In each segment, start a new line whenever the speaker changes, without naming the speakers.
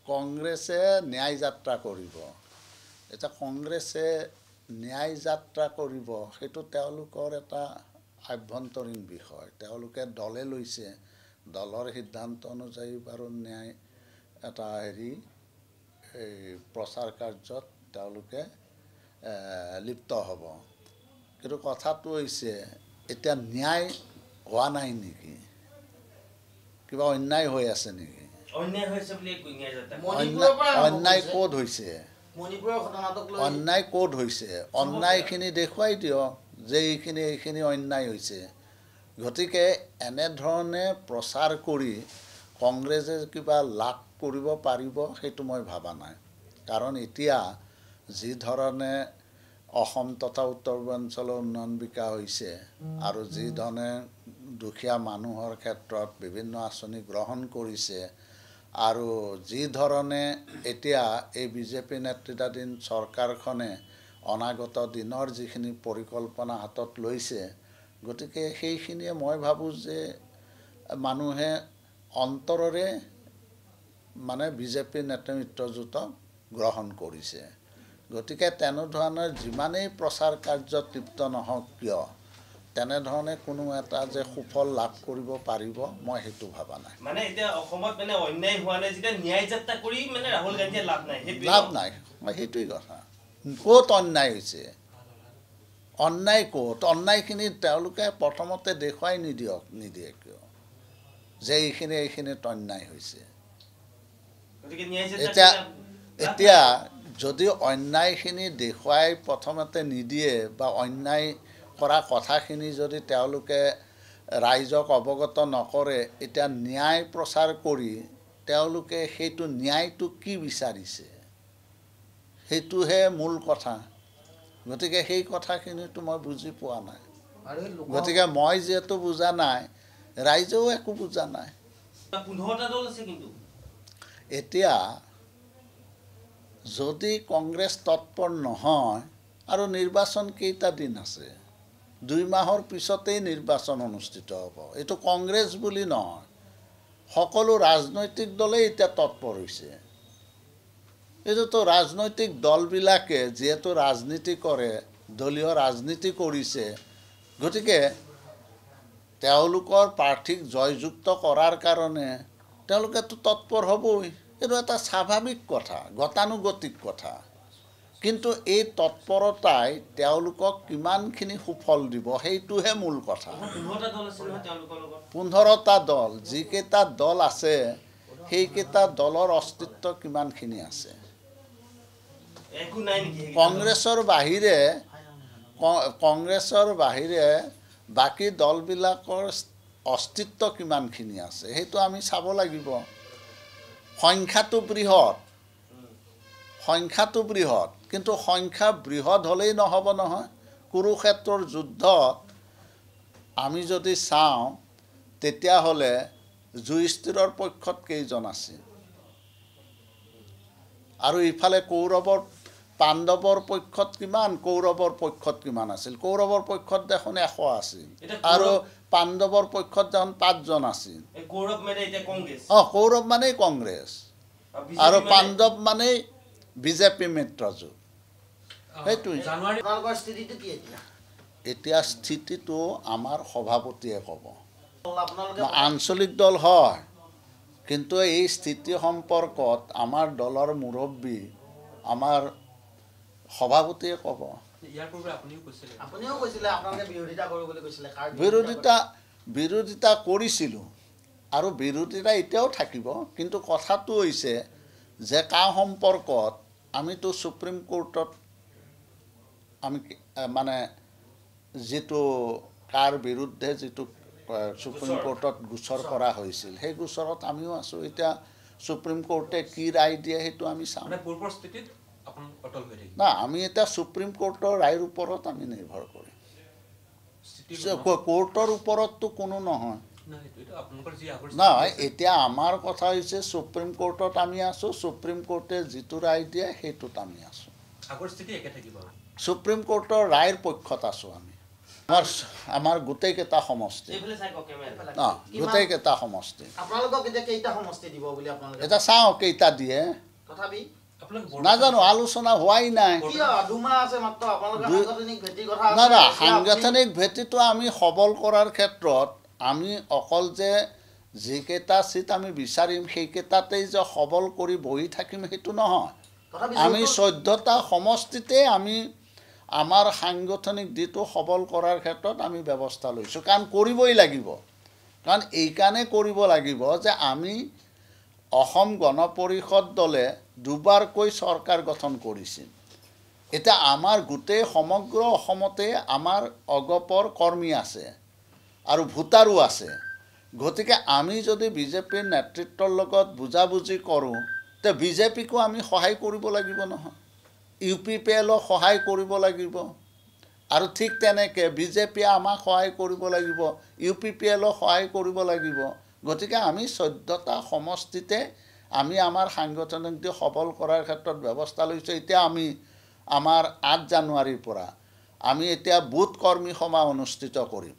কংগ্ৰেছে ন্যায় যাত্ৰা কৰিব। এটা কংগ্ৰেছে ন্যায় যাত্ৰা কৰিব সেইটো তেওঁলোকৰ এটা আভ্যন্তৰীণ বিষয়। তেওঁলোকে দলে লৈছে, দলৰ সিদ্ধান্ত অনুযায়ী বাৰু ন্যায় এটা এই প্ৰচাৰ কাৰ্যত তেওঁলোকে লিপ্ত হ'ব। কিন্তু কথাটো হৈছে এতিয়া ন্যায় হোৱা নাই নেকি? কিবা অন্যায় হৈ আছে নেকি? অন্যায় ক'ত হৈছে? অন্যায় ক'ত হৈছে? অন্যায়খিনি দেখুৱাই দিয়ক যে এইখিনি অন্যায় হৈছে। গতিকে এনেধৰণে প্ৰচাৰ কৰি কংগ্ৰেছে কিবা লাভ কৰিব পাৰিব সেইটো মই ভবা নাই। কাৰণ এতিয়া যি ধৰণে অসম তথা উত্তৰ পূৰ্বাঞ্চলৰ উন্নয়ন বিকাশ হৈছে আৰু যি ধৰণে দুখীয়া মানুহৰ ক্ষেত্ৰত বিভিন্ন আঁচনি গ্ৰহণ কৰিছে আৰু যি ধৰণে এতিয়া এই বিজেপি নেতৃত্বাধীন চৰকাৰখনে অনাগত দিনৰ যিখিনি পৰিকল্পনা হাতত লৈছে, গতিকে সেইখিনিয়ে মই ভাবোঁ যে মানুহে অন্তৰেৰে মানে বিজেপি নেতৃত্বজোঁটক গ্ৰহণ কৰিছে। গতিকে তেনেধৰণৰ যিমানেই প্ৰচাৰ কাৰ্যত লিপ্ত নহওক কিয় তেনেধৰণে কোনো এটা যে সুফল লাভ কৰিব পাৰিব মই সেইটো ভবা নাই।
মানে এতিয়া অসমত মানে অন্যায় হোৱা নাই, যেতিয়া ন্যায় যাত্ৰা কৰি মানে ৰাহুল গান্ধীয়ে লাভ নাই।
লাভ নাই, সেইটোৱেই কথা। ক'ত অন্যায় হৈছে? অন্যায় ক'ত? অন্যায়খিনি তেওঁলোকে প্ৰথমতে দেখুৱাই নিদিয়ে কিয় যে এইখিনিত অন্যায় হৈছে। এতিয়া যদি অন্যায়খিনি দেখুৱাই প্ৰথমতে নিদিয়ে বা অন্যায় কৰা কথাখিনি যদি তেওঁলোকে ৰাইজক অৱগত নকৰে, এতিয়া ন্যায় প্ৰচাৰ কৰি তেওঁলোকে সেইটো ন্যায়টো কি বিচাৰিছে সেইটোহে মূল কথা। গতিকে সেই কথাখিনিতো মই বুজি পোৱা নাই। গতিকে মই যিহেতু বুজা নাই, ৰাইজেও একো বুজা নাই। এতিয়া যদি কংগ্ৰেছ তৎপৰ নহয় আৰু নিৰ্বাচন কেইটা দিন আছে, 2 মাহৰ পিছতেই নিৰ্বাচন অনুষ্ঠিত হ'ব। এইটো কংগ্ৰেছ বুলি নহয়, সকলো ৰাজনৈতিক দলেই এতিয়া তৎপৰ হৈছে। এইটোতো ৰাজনৈতিক দলবিলাকে যিহেতু ৰাজনীতি কৰে, দলীয় ৰাজনীতি কৰিছে, গতিকে তেওঁলোকৰ প্ৰাৰ্থীক জয়যুক্ত কৰাৰ কাৰণে তেওঁলোকেতো তৎপৰ হ'বই। এইটো এটা স্বাভাৱিক কথা, গতানুগতিক কথা। কিন্তু এই তৎপৰতাই তেওঁলোকক কিমানখিনি সুফল দিব সেইটোহে মূল কথা। 15টা দল, যিকেইটা দল আছে সেইকেইটা দলৰ অস্তিত্ব কিমানখিনি আছে? কংগ্ৰেছৰ বাহিৰে বাকী দলবিলাকৰ অস্তিত্ব কিমানখিনি আছে সেইটো আমি চাব লাগিব। সংখ্যাটো বৃহৎ, কিন্তু সংখ্যা বৃহৎ হ'লেই নহ'ব নহয়। কুৰুক্ষেত্ৰৰ যুদ্ধত আমি যদি চাওঁ তেতিয়াহ'লে যুধিষ্ঠিৰৰ পক্ষত কেইজন আছিল আৰু ইফালে পাণ্ডৱৰ পক্ষত কিমান, কৌৰৱৰ পক্ষত কিমান আছিল? কৌৰৱৰ পক্ষত দেখোন 100 আছিল আৰু পাণ্ডৱৰ পক্ষত দেখোন 5 জন আছিল। কৌৰৱ মানেই কংগ্ৰেছ আৰু পাণ্ডৱ মানেই বিজেপি মিত্ৰজোঁট। সেইটোৱে এতিয়া স্থিতিটো আমাৰ সভাপতিয়ে ক'ব। আঞ্চলিক দল হয়, কিন্তু এই স্থিতি সম্পৰ্কত আমাৰ দলৰ মুৰব্বী আমাৰ সভাপতিয়ে ক'ব। বিৰোধিতা কৰিছিলোঁ আৰু বিৰোধিতা এতিয়াও থাকিব। কিন্তু কথাটো হৈছে যে কাৰ সম্পৰ্কত আমিতো সুপ্ৰিম কোৰ্টত আমি মানে যিটো কাৰ বিৰুদ্ধে যিটো সুপ্ৰিম কোৰ্টত গোচৰ কৰা হৈছিল সেই গোচৰত আমিও আছোঁ। এতিয়া সুপ্ৰিম কোৰ্টে কি ৰায় দিয়ে সেইটো আমি চাওঁ। না, আমি এতিয়া সুপ্ৰিম কোৰ্টৰ ৰায়ৰ ওপৰত আমি নিৰ্ভৰ কৰিম। কোৰ্টৰ ওপৰততো কোনো নহয়। নহয়, এতিয়া আমাৰ কথা হৈছে সুপ্ৰিম কোৰ্টত আমি আছোঁ, সুপ্ৰিম কোৰ্টে যিটো ৰায় দিয়ে সেইটোত আমি আছোঁ। সুপ্ৰিম কোৰ্টৰ ৰায়ৰ পক্ষত আছোঁ আমি। আমাৰ গোটেইকেইটা সমষ্টি গোটেইকেইটা সমষ্টি এতিয়া চাওঁ কেইটা দিয়ে নাজানো আলোচনা হোৱাই নাই না সাংগঠনিক ভেটিটো আমি সবল কৰাৰ ক্ষেত্ৰত আমি অকল যে যিকেইটা চিট আমি বিচাৰিম সেইকেইটাতেই যে সবল কৰি বহি থাকিম সেইটো নহয় আমি 14টা সমষ্টিতে আমি আমাৰ সাংগঠনিক দিটো সবল কৰাৰ ক্ষেত্ৰত আমি ব্যৱস্থা লৈছোঁ কাৰণ কৰিবই লাগিব কাৰণ এইকাৰণে কৰিব লাগিব যে আমি অসম গণ পৰিষদ দলে দুবাৰকৈ চৰকাৰ গঠন কৰিছে এটা আমাৰ গোটেই সমগ্ৰ অসমতে আমাৰ অগপৰ কৰ্মী আছে আৰু ভোটাৰো আছে গতিকে আমি যদি বিজেপিৰ নেতৃত্বৰ লগত বুজাবুজি কৰোঁ তে বিজেপিকো আমি সহায় কৰিব লাগিব নহয় ইউপিপিএলক সহায় কৰিব লাগিব আৰু ঠিক তেনেকৈ বিজেপিয়ে আমাক সহায় কৰিব লাগিব ইউপিপিএলক সহায় কৰিব লাগিব গতিকে আমি 14টা সমষ্টিতে আমি আমাৰ সাংগঠনিক দিশ সবল কৰাৰ ক্ষেত্ৰত ব্যৱস্থা লৈছোঁ এতিয়া আমি আমাৰ 8 জানুৱাৰীৰ পৰা আমি এতিয়া বুথ কৰ্মী সভা অনুষ্ঠিত কৰিম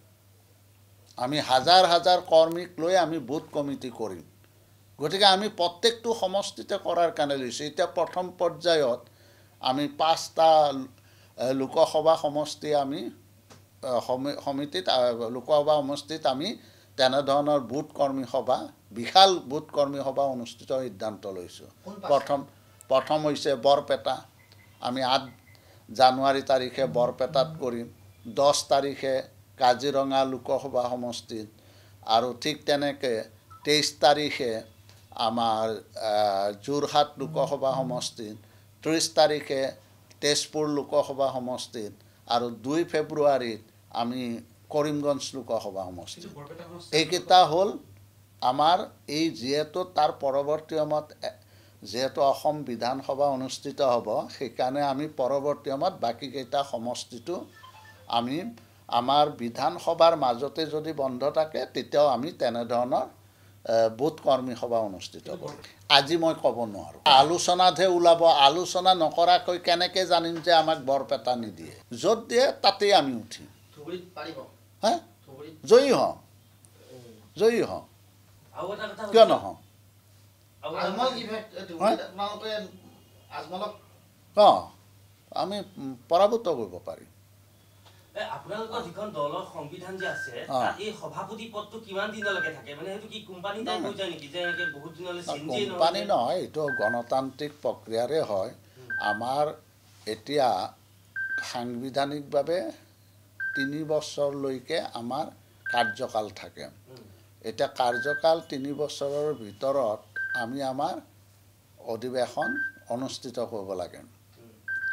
আমি হাজাৰ হাজাৰ কৰ্মীক লৈ আমি বুথ কমিটি কৰিম গতিকে আমি প্ৰত্যেকটো সমষ্টিতে কৰাৰ কাৰণে লৈছোঁ এতিয়া প্ৰথম পৰ্যায়ত আমি 5টা লোকসভা সমষ্টি আমি সমিতিত লোকসভা সমষ্টিত আমি তেনেধৰণৰ বুথ কৰ্মী সভা বিশাল বুথ কৰ্মী সভা অনুষ্ঠিত সিদ্ধান্ত লৈছোঁ প্ৰথম হৈছে বৰপেটা আমি 8 জানুৱাৰী তাৰিখে বৰপেটাত কৰিম 10 তাৰিখে কাজিৰঙা লোকসভা সমষ্টিত আৰু ঠিক তেনেকৈ 23 তাৰিখে আমাৰ যোৰহাট লোকসভা সমষ্টিত 30 তাৰিখে তেজপুৰ লোকসভা সমষ্টিত আৰু 2 ফেব্ৰুৱাৰীত আমি কৰিমগঞ্জ লোকসভা সমষ্টি এইকেইটা হ'ল আমাৰ এই যিহেতু তাৰ পৰৱৰ্তী সময়ত যেহেতু অসম বিধানসভা অনুষ্ঠিত হ'ব সেইকাৰণে আমি পৰৱৰ্তী সময়ত বাকীকেইটা সমষ্টিটো আমি আমাৰ বিধানসভাৰ মাজতে যদি বন্ধ থাকে তেতিয়াও আমি তেনেধৰণৰ বুথ কৰ্মী সভা অনুষ্ঠিত কৰিম আজি মই ক'ব নোৱাৰোঁ আলোচনাতহে ওলাব আলোচনা নকৰাকৈ কেনেকৈ জানিম যে আমাক বৰপেটা নিদিয়ে য'ত দিয়ে তাতেই আমি উঠিম হা জয়ী হওঁ কিয় নহওঁ আমি পৰাভূত কৰিব পাৰিম
আপোনালোকৰ যিখন দলৰ সংবিধান যে আছে এই সভাপতি পদটো কিমান দিনলৈকে থাকে মানে সেইটো কি কোম্পানী টাইপ হৈ যায় নেকি যে বহুত দিনলৈ চেঞ্জ
কোম্পানী নহয় এইটো গণতান্ত্ৰিক প্ৰক্ৰিয়াৰে হয় আমাৰ এতিয়া সাংবিধানিকভাৱে 3 বছৰলৈকে আমাৰ কাৰ্যকাল থাকে এটা কাৰ্যকাল 3 বছৰৰ ভিতৰত আমি আমাৰ অধিৱেশন অনুষ্ঠিত কৰিব লাগে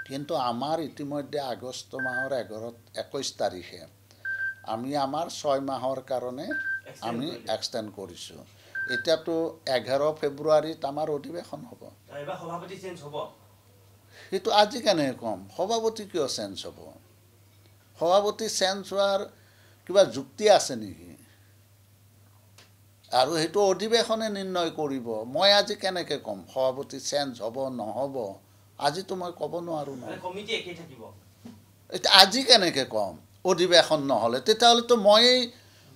কিন্তু আমাৰ ইতিমধ্যে আগষ্ট মাহৰ 21 তাৰিখে আমি আমাৰ 6 মাহৰ কাৰণে আমি এক্সটেণ্ড কৰিছোঁ এতিয়াতো 11 ফেব্ৰুৱাৰীত আমাৰ অধিৱেশন হ'ব
এবাৰ সভাপতি চেঞ্জ হ'ব
সেইটো আজি কেনে কম সভাপতি কিয় চেঞ্জ হ'ব সভাপতি চেঞ্জ হোৱাৰ কিবা যুক্তি আছে নেকি আৰু সেইটো অধিৱেশনে নিৰ্ণয় কৰিব মই আজি কেনেকৈ কম সভাপতি চেঞ্জ হ'ব নহ'ব আজিতো মই ক'ব নোৱাৰোঁ নহয়
কমিটি একেই থাকিব
আজি কেনেকৈ কম অধিৱেশন নহ'লে তেতিয়াহ'লেতো ময়েই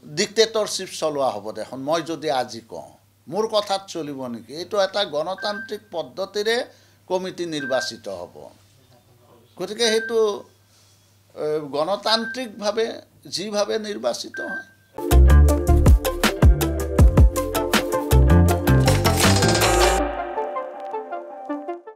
ডিক্টেটৰশ্বিপ চলোৱা হ'ব দেখোন মই যদি আজি কওঁ মোৰ কথাত চলিব নেকি এইটো এটা গণতান্ত্ৰিক পদ্ধতিৰে কমিটি নিৰ্বাচিত হ'ব গতিকে সেইটো গণতান্ত্ৰিকভাৱে যিভাৱে নিৰ্বাচিত হয়